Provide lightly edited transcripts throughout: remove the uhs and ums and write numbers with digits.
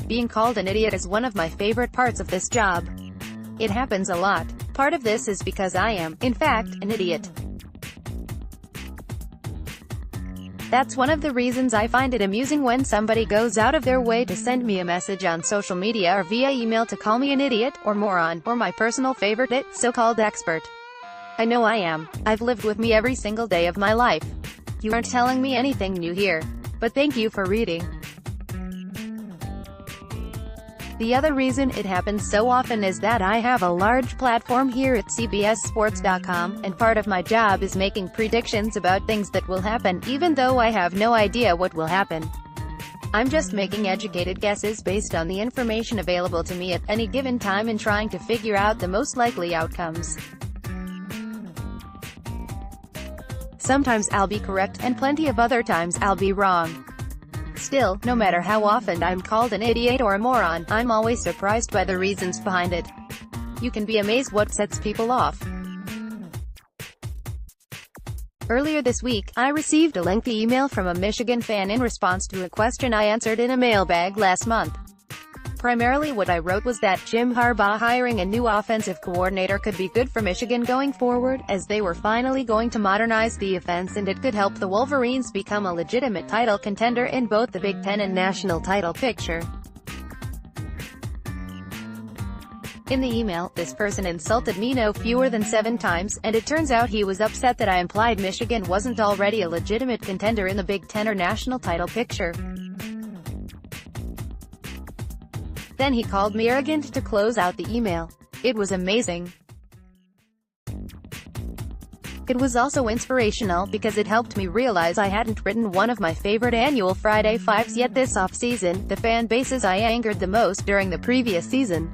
Being called an idiot is one of my favorite parts of this job. It happens a lot. Part of this is because I am, in fact, an idiot. That's one of the reasons I find it amusing when somebody goes out of their way to send me a message on social media or via email to call me an idiot, or moron, or my personal favorite, so-called expert. I know I am. I've lived with me every single day of my life. You aren't telling me anything new here. But thank you for reading. The other reason it happens so often is that I have a large platform here at CBSSports.com, and part of my job is making predictions about things that will happen, even though I have no idea what will happen. I'm just making educated guesses based on the information available to me at any given time and trying to figure out the most likely outcomes. Sometimes I'll be correct, and plenty of other times I'll be wrong. Still, no matter how often I'm called an idiot or a moron, I'm always surprised by the reasons behind it. You can be amazed what sets people off. Earlier this week, I received a lengthy email from a Michigan fan in response to a question I answered in a mailbag last month. Primarily what I wrote was that Jim Harbaugh hiring a new offensive coordinator could be good for Michigan going forward, as they were finally going to modernize the offense and it could help the Wolverines become a legitimate title contender in both the Big Ten and national title picture. In the email, this person insulted me no fewer than 7 times, and it turns out he was upset that I implied Michigan wasn't already a legitimate contender in the Big Ten or national title picture. Then he called me arrogant to close out the email. It was amazing. It was also inspirational because it helped me realize I hadn't written one of my favorite annual Friday Fives yet this off-season, the fan bases I angered the most during the previous season.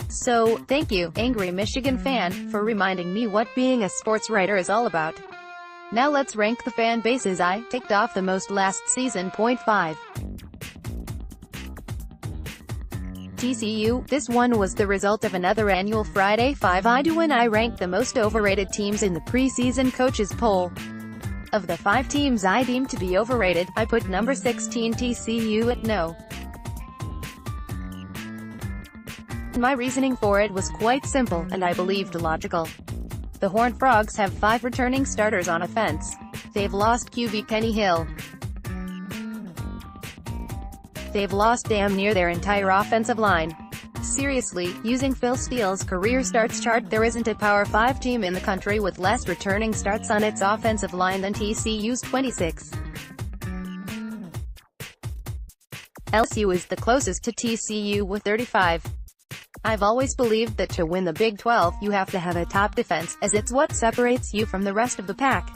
So, thank you, angry Michigan fan, for reminding me what being a sports writer is all about. Now let's rank the fan bases I ticked off the most last season. Point 5. TCU. This one was the result of another annual Friday Five I do when I ranked the most overrated teams in the preseason coaches poll. Of the 5 teams I deemed to be overrated, I put number 16 TCU at no. My reasoning for it was quite simple, and I believed logical. The Horned Frogs have 5 returning starters on offense. They've lost QB Kenny Hill. They've lost damn near their entire offensive line. Seriously, using Phil Steele's career starts chart, there isn't a Power 5 team in the country with less returning starts on its offensive line than TCU's 26. LSU is the closest to TCU with 35. I've always believed that to win the Big 12, you have to have a top defense, as it's what separates you from the rest of the pack.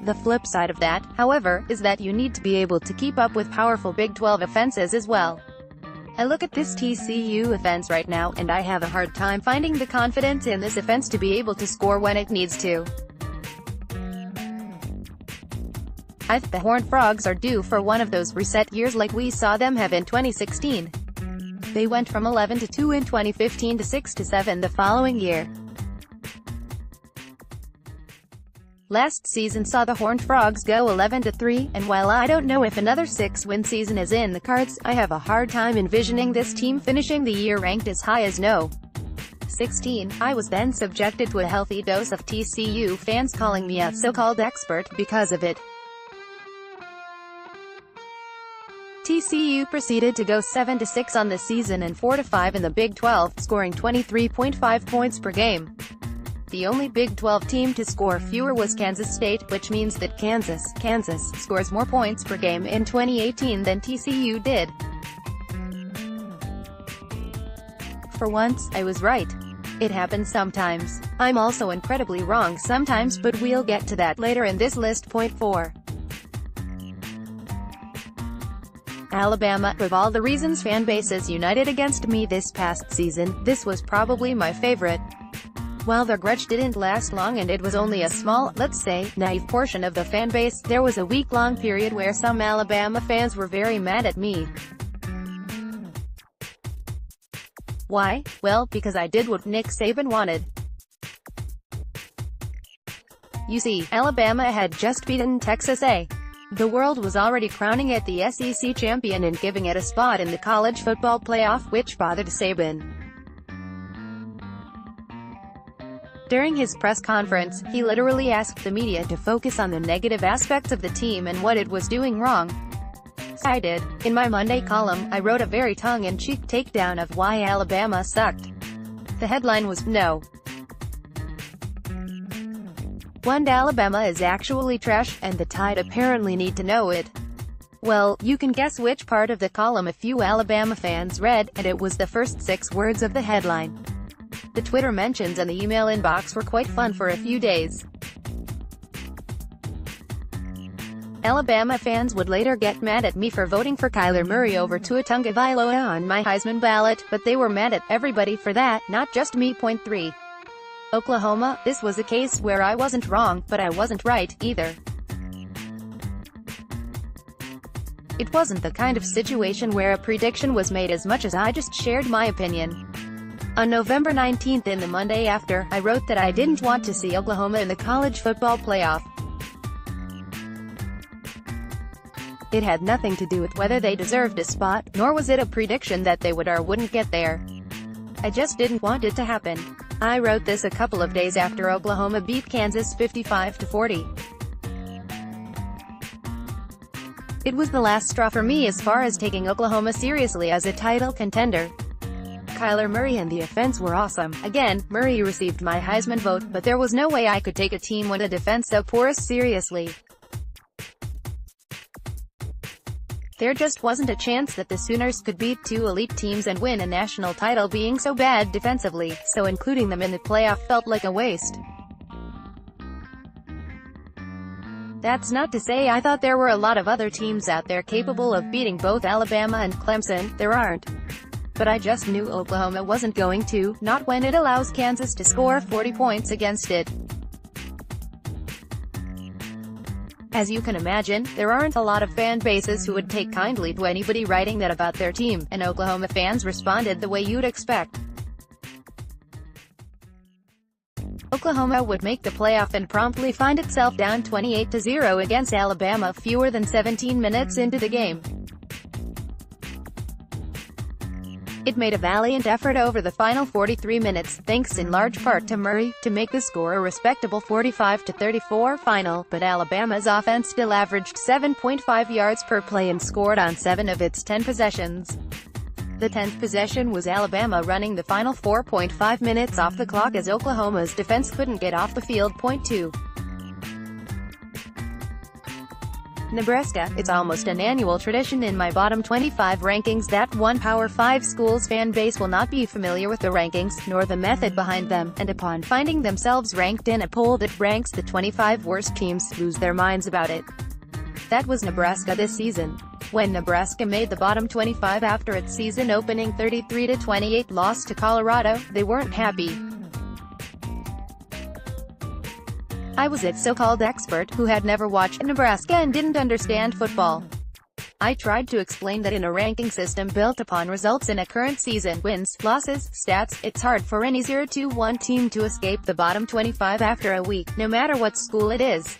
The flip side of that, however, is that you need to be able to keep up with powerful Big 12 offenses as well. I look at this TCU offense right now, and I have a hard time finding the confidence in this offense to be able to score when it needs to. I think the Horned Frogs are due for one of those reset years like we saw them have in 2016. They went from 11-2 in 2015 to 6-7 the following year. Last season saw the Horned Frogs go 11-3, and while I don't know if another 6-win season is in the cards, I have a hard time envisioning this team finishing the year ranked as high as no. 16. I was then subjected to a healthy dose of TCU fans calling me a so-called expert because of it. TCU proceeded to go 7-6 on the season and 4-5 in the Big 12, scoring 23.5 points per game. The only Big 12 team to score fewer was Kansas State, which means that Kansas scores more points per game in 2018 than TCU did. For once, I was right. It happens sometimes. I'm also incredibly wrong sometimes, but we'll get to that later in this list. Point 4. Alabama. Of all the reasons fan bases united against me this past season, this was probably my favorite. While their grudge didn't last long and it was only a small, let's say, naive portion of the fan base, there was a week-long period where some Alabama fans were very mad at me. Why? Well, because I did what Nick Saban wanted. You see, Alabama had just beaten Texas A. The world was already crowning it the SEC champion and giving it a spot in the college football playoff, which bothered Saban. During his press conference, he literally asked the media to focus on the negative aspects of the team and what it was doing wrong. So I did. In my Monday column, I wrote a very tongue-in-cheek takedown of why Alabama sucked. The headline was, "No wonder Alabama is actually trash, and the Tide apparently need to know it." Well, you can guess which part of the column a few Alabama fans read, and it was the first 6 words of the headline. The Twitter mentions and the email inbox were quite fun for a few days. Alabama fans would later get mad at me for voting for Kyler Murray over Tua Tagovailoa on my Heisman ballot, but they were mad at everybody for that, not just me. Point 3. Oklahoma, this was a case where I wasn't wrong, but I wasn't right, either. It wasn't the kind of situation where a prediction was made as much as I just shared my opinion. On November 19th, in the Monday after, I wrote that I didn't want to see Oklahoma in the college football playoff. It had nothing to do with whether they deserved a spot, nor was it a prediction that they would or wouldn't get there. I just didn't want it to happen. I wrote this a couple of days after Oklahoma beat Kansas 55-40. It was the last straw for me as far as taking Oklahoma seriously as a title contender. Kyler Murray and the offense were awesome. Again, Murray received my Heisman vote, but there was no way I could take a team with a defense so porous seriously. There just wasn't a chance that the Sooners could beat 2 elite teams and win a national title being so bad defensively, so including them in the playoff felt like a waste. That's not to say I thought there were a lot of other teams out there capable of beating both Alabama and Clemson. There aren't. But I just knew Oklahoma wasn't going to, not when it allows Kansas to score 40 points against it. As you can imagine, there aren't a lot of fan bases who would take kindly to anybody writing that about their team, and Oklahoma fans responded the way you'd expect. Oklahoma would make the playoff and promptly find itself down 28-0 against Alabama fewer than 17 minutes into the game. It made a valiant effort over the final 43 minutes, thanks in large part to Murray, to make the score a respectable 45-34 final, but Alabama's offense still averaged 7.5 yards per play and scored on 7 of its 10 possessions. The 10th possession was Alabama running the final 4.5 minutes off the clock as Oklahoma's defense couldn't get off the field. Point 2. Nebraska, it's almost an annual tradition in my bottom 25 rankings that one Power 5 school's fan base will not be familiar with the rankings, nor the method behind them, and upon finding themselves ranked in a poll that ranks the 25 worst teams, lose their minds about it. That was Nebraska this season. When Nebraska made the bottom 25 after its season-opening 33-28 loss to Colorado, they weren't happy. I was its so-called expert, who had never watched Nebraska and didn't understand football. I tried to explain that in a ranking system built upon results in a current season, wins, losses, stats, it's hard for any 0-1 team to escape the bottom 25 after a week, no matter what school it is.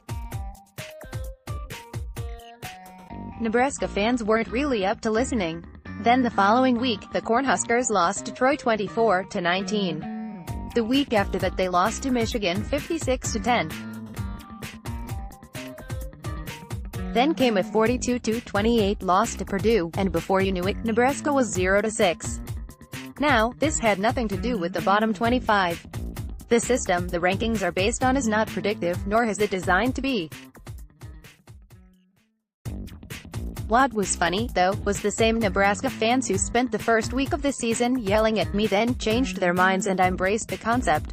Nebraska fans weren't really up to listening. Then the following week, the Cornhuskers lost to Troy 24-19. The week after that they lost to Michigan 56-10. Then came a 42-28 loss to Purdue, and before you knew it, Nebraska was 0-6. Now, this had nothing to do with the bottom 25. The system the rankings are based on is not predictive, nor is it designed to be. What was funny, though, was the same Nebraska fans who spent the first week of the season yelling at me then changed their minds and embraced the concept.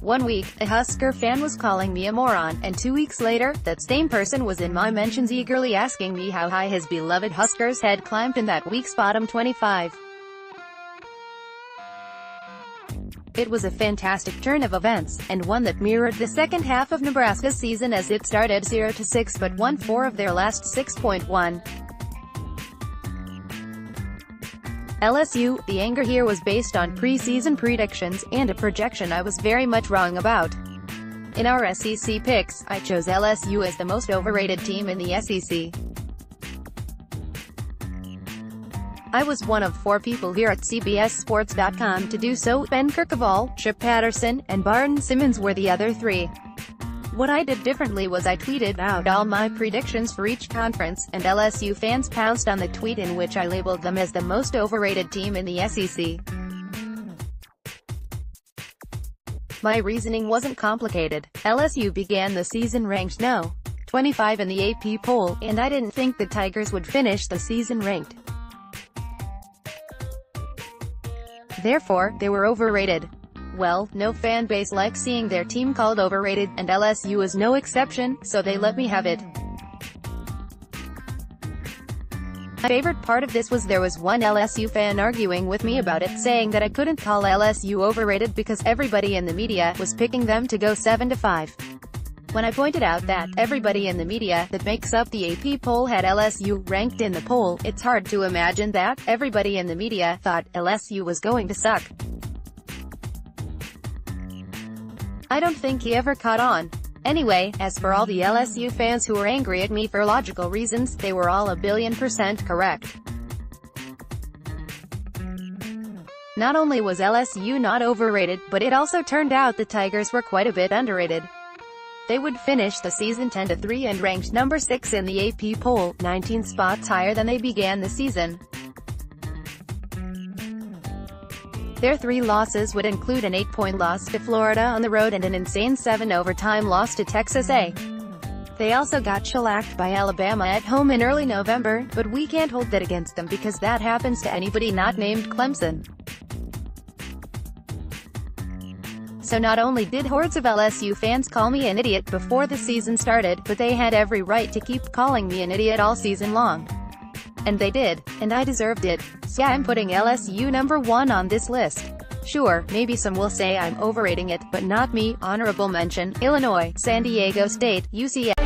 1 week, a Husker fan was calling me a moron, and 2 weeks later, that same person was in my mentions eagerly asking me how high his beloved Huskers had climbed in that week's bottom 25. It was a fantastic turn of events, and one that mirrored the second half of Nebraska's season as it started 0-6 but won 4 of their last 6.1. LSU, the anger here was based on preseason predictions, and a projection I was very much wrong about. In our SEC picks, I chose LSU as the most overrated team in the SEC. I was one of 4 people here at CBSSports.com to do so. Ben Kirkaball, Chip Patterson, and Barton Simmons were the other 3. What I did differently was I tweeted out all my predictions for each conference, and LSU fans pounced on the tweet in which I labeled them as the most overrated team in the SEC. My reasoning wasn't complicated. LSU began the season ranked No. 25 in the AP poll, and I didn't think the Tigers would finish the season ranked. Therefore, they were overrated. Well, no fan base likes seeing their team called overrated, and LSU is no exception, so they let me have it. My favorite part of this was there was one LSU fan arguing with me about it, saying that I couldn't call LSU overrated because everybody in the media was picking them to go 7-5. When I pointed out that everybody in the media that makes up the AP poll had LSU ranked in the poll, it's hard to imagine that everybody in the media thought LSU was going to suck. I don't think he ever caught on. Anyway, as for all the LSU fans who were angry at me for logical reasons, they were all 1,000,000,000% correct. Not only was LSU not overrated, but it also turned out the Tigers were quite a bit underrated. They would finish the season 10-3 and ranked number 6 in the AP poll, 19 spots higher than they began the season. Their 3 losses would include an 8-point loss to Florida on the road and an insane 7-overtime loss to Texas A. They also got shellacked by Alabama at home in early November, but we can't hold that against them because that happens to anybody not named Clemson. So not only did hordes of LSU fans call me an idiot before the season started, but they had every right to keep calling me an idiot all season long. And they did, and I deserved it. So yeah, I'm putting LSU number 1 on this list. Sure, maybe some will say I'm overrating it, but not me. Honorable mention, Illinois, San Diego State, UCLA.